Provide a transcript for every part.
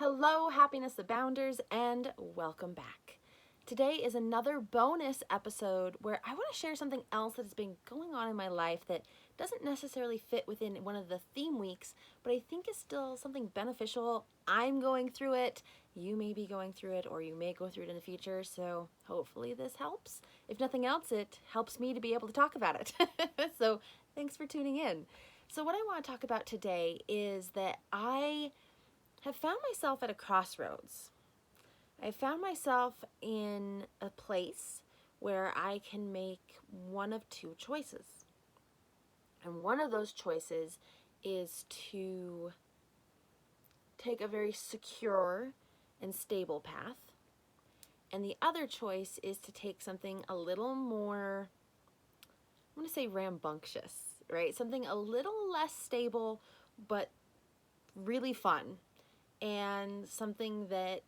Hello, happiness abounders, and welcome back. Today is another bonus episode where I want to share something else that has been going on in my life that doesn't necessarily fit within one of the theme weeks, but I think is still something beneficial. I'm going through it, you may be going through it, or you may go through it in the future, so hopefully this helps. If nothing else, it helps me to be able to talk about it. So thanks for tuning in. So what I want to talk about today is that I have found myself at a crossroads. I found myself in a place where I can make one of two choices. And one of those choices is to take a very secure and stable path. And the other choice is to take something a little more, I'm going to say rambunctious, right? Something a little less stable, but really fun. And something that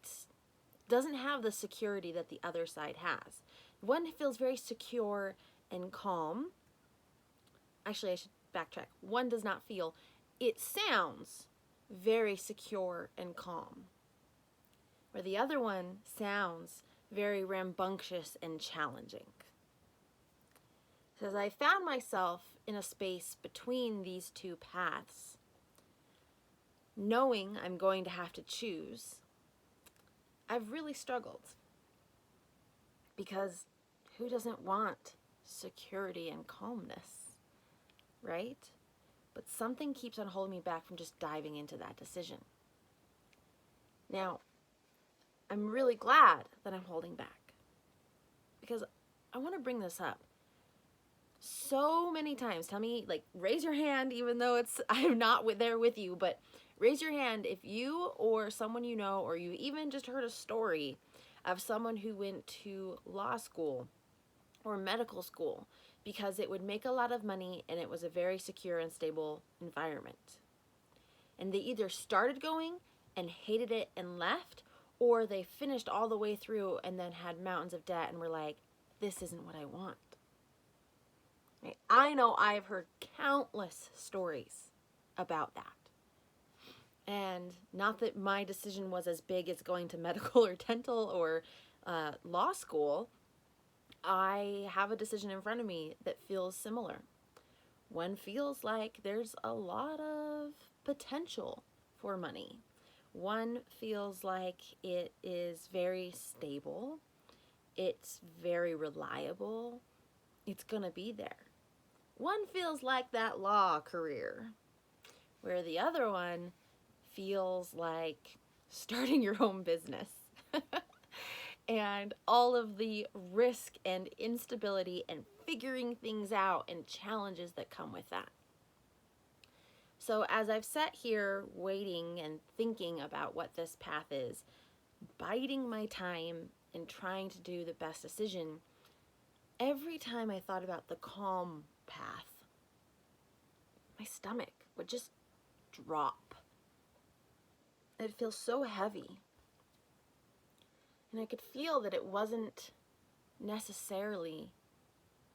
doesn't have the security that the other side has. One feels very secure and calm. Actually, I should backtrack. One does not feel. It sounds very secure and calm. Where the other one sounds very rambunctious and challenging. So as I found myself in a space between these two paths, knowing I'm going to have to choose, I've really struggled. Because who doesn't want security and calmness, right? But something keeps on holding me back from just diving into that decision. Now, I'm really glad that I'm holding back because I want to bring this up. So many times, tell me, like, raise your hand, even though I'm not there with you, but raise your hand if you or someone you know, or you even just heard a story of someone who went to law school or medical school because it would make a lot of money and it was a very secure and stable environment. And they either started going and hated it and left, or they finished all the way through and then had mountains of debt and were like, this isn't what I want. Right? I know I've heard countless stories about that. And not that my decision was as big as going to medical or dental or law school. I have a decision in front of me that feels similar. One feels like there's a lot of potential for money. One feels like it is very stable. It's very reliable. It's going to be there. One feels like that law career, where the other one feels like starting your own business. And all of the risk and instability and figuring things out and challenges that come with that. So as I've sat here waiting and thinking about what this path is, biding my time and trying to do the best decision, every time I thought about the calm path, my stomach would just drop. It feels so heavy. And I could feel that it wasn't necessarily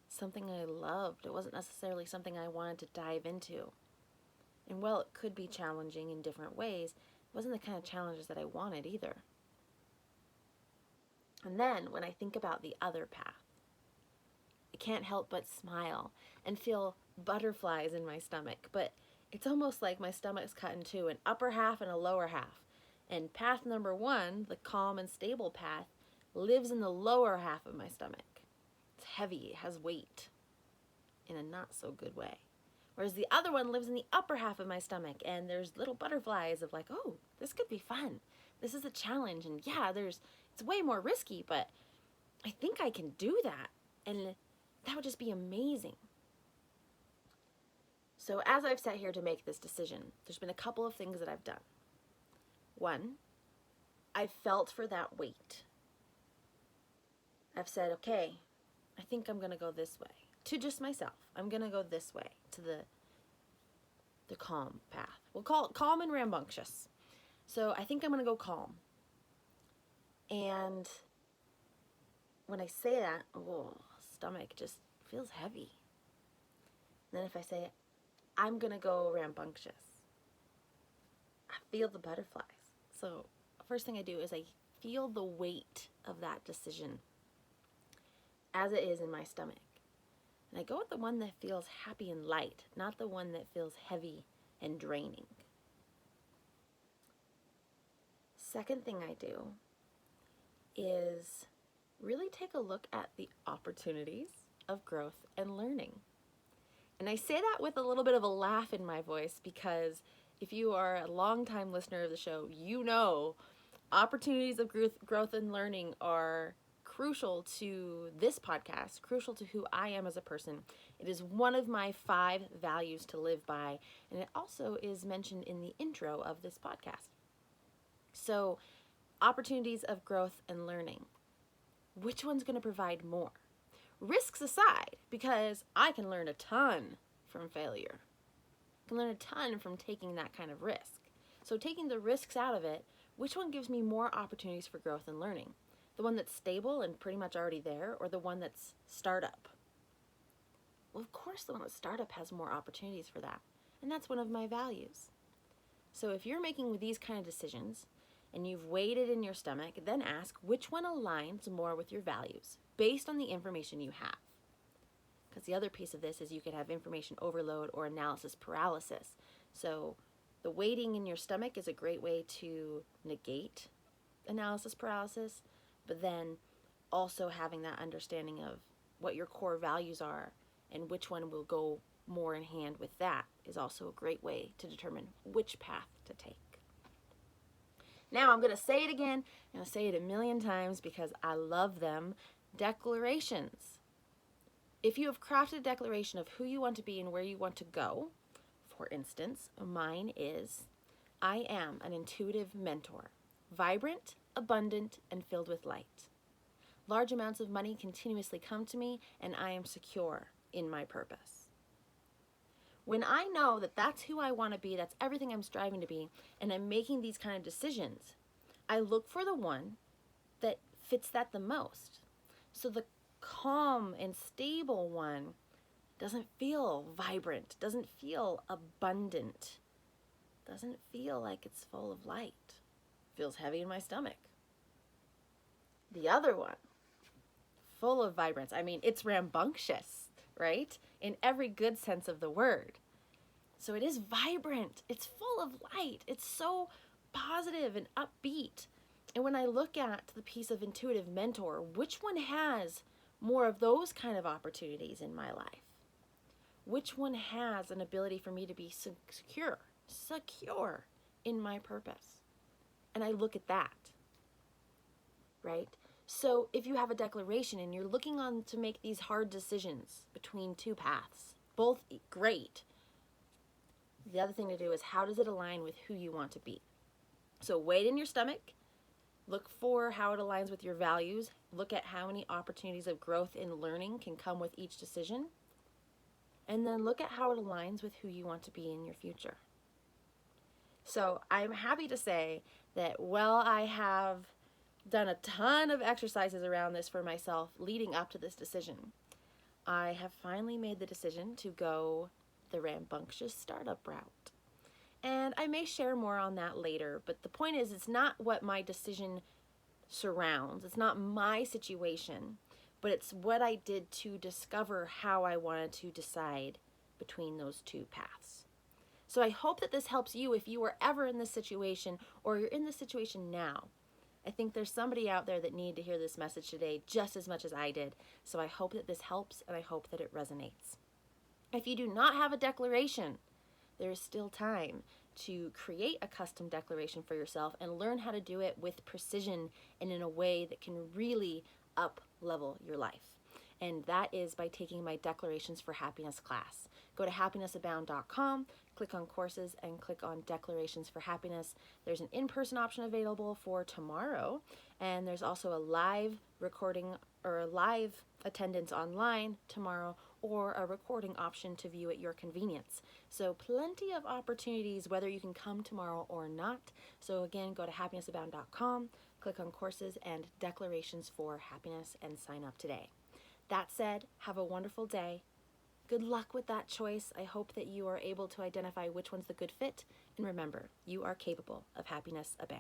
something I loved. It wasn't necessarily something I wanted to dive into. And while it could be challenging in different ways, it wasn't the kind of challenges that I wanted either. And then when I think about the other path, I can't help but smile and feel butterflies in my stomach. But it's almost like my stomach's cut in two, an upper half and a lower half. And path number one, the calm and stable path, lives in the lower half of my stomach. It's heavy, it has weight in a not so good way. Whereas the other one lives in the upper half of my stomach, and there's little butterflies of like, oh, this could be fun. This is a challenge, and yeah, it's way more risky, but I think I can do that, and that would just be amazing. So as I've sat here to make this decision, there's been a couple of things that I've done. One, I've felt for that weight. I've said, okay, I think I'm going to go this way. To just myself, I'm going to go this way, to the calm path. We'll call it calm and rambunctious. So I think I'm going to go calm. And when I say that, stomach just feels heavy. And then if I say, I'm going to go rambunctious, I feel the butterflies. So first thing I do is I feel the weight of that decision as it is in my stomach. And I go with the one that feels happy and light, not the one that feels heavy and draining. Second thing I do is really take a look at the opportunities of growth and learning. And I say that with a little bit of a laugh in my voice because if you are a longtime listener of the show, you know opportunities of growth and learning are crucial to this podcast, crucial to who I am as a person. It is one of my 5 values to live by, and it also is mentioned in the intro of this podcast. So, opportunities of growth and learning. Which one's going to provide more? Risks aside, because I can learn a ton from failure. I can learn a ton from taking that kind of risk. So taking the risks out of it, which one gives me more opportunities for growth and learning? The one that's stable and pretty much already there, or the one that's startup? Well, of course the one that's startup has more opportunities for that. And that's one of my values. So if you're making these kind of decisions, and you've weighed it in your stomach, then ask which one aligns more with your values based on the information you have. Because the other piece of this is you could have information overload or analysis paralysis. So the weighting in your stomach is a great way to negate analysis paralysis, but then also having that understanding of what your core values are and which one will go more in hand with that is also a great way to determine which path to take. Now I'm going to say it again, and I'll say it a million times because I love them. Declarations. If you have crafted a declaration of who you want to be and where you want to go, for instance, mine is, I am an intuitive mentor, vibrant, abundant, and filled with light. Large amounts of money continuously come to me, and I am secure in my purpose. When I know that that's who I want to be, that's everything I'm striving to be, and I'm making these kind of decisions, I look for the one that fits that the most. So the calm and stable one doesn't feel vibrant, doesn't feel abundant, doesn't feel like it's full of light. Feels heavy in my stomach. The other one, full of vibrance. I mean, it's rambunctious, right? In every good sense of the word. So it is vibrant. It's full of light. It's so positive and upbeat. And when I look at the piece of intuitive mentor, which one has more of those kind of opportunities in my life? Which one has an ability for me to be secure in my purpose? And I look at that, right? So if you have a declaration and you're looking on to make these hard decisions between 2 paths, both great, the other thing to do is how does it align with who you want to be? So weigh it in your stomach, look for how it aligns with your values, look at how many opportunities of growth and learning can come with each decision, and then look at how it aligns with who you want to be in your future. So I'm happy to say that while I have done a ton of exercises around this for myself leading up to this decision, I have finally made the decision to go the rambunctious startup route. And I may share more on that later, but the point is it's not what my decision surrounds. It's not my situation, but it's what I did to discover how I wanted to decide between those 2 paths. So I hope that this helps you if you were ever in this situation or you're in this situation now. I think there's somebody out there that needed to hear this message today just as much as I did. So I hope that this helps and I hope that it resonates. If you do not have a declaration, there is still time to create a custom declaration for yourself and learn how to do it with precision and in a way that can really up-level your life. And that is by taking my Declarations for Happiness class. Go to happinessabound.com, click on courses, and click on Declarations for Happiness. There's an in-person option available for tomorrow, and there's also a live recording or a live attendance online tomorrow, or a recording option to view at your convenience. So plenty of opportunities whether you can come tomorrow or not. So again, go to happinessabound.com, click on courses and Declarations for Happiness, and sign up today. That said, have a wonderful day. Good luck with that choice. I hope that you are able to identify which one's the good fit. And remember, you are capable of happiness abound.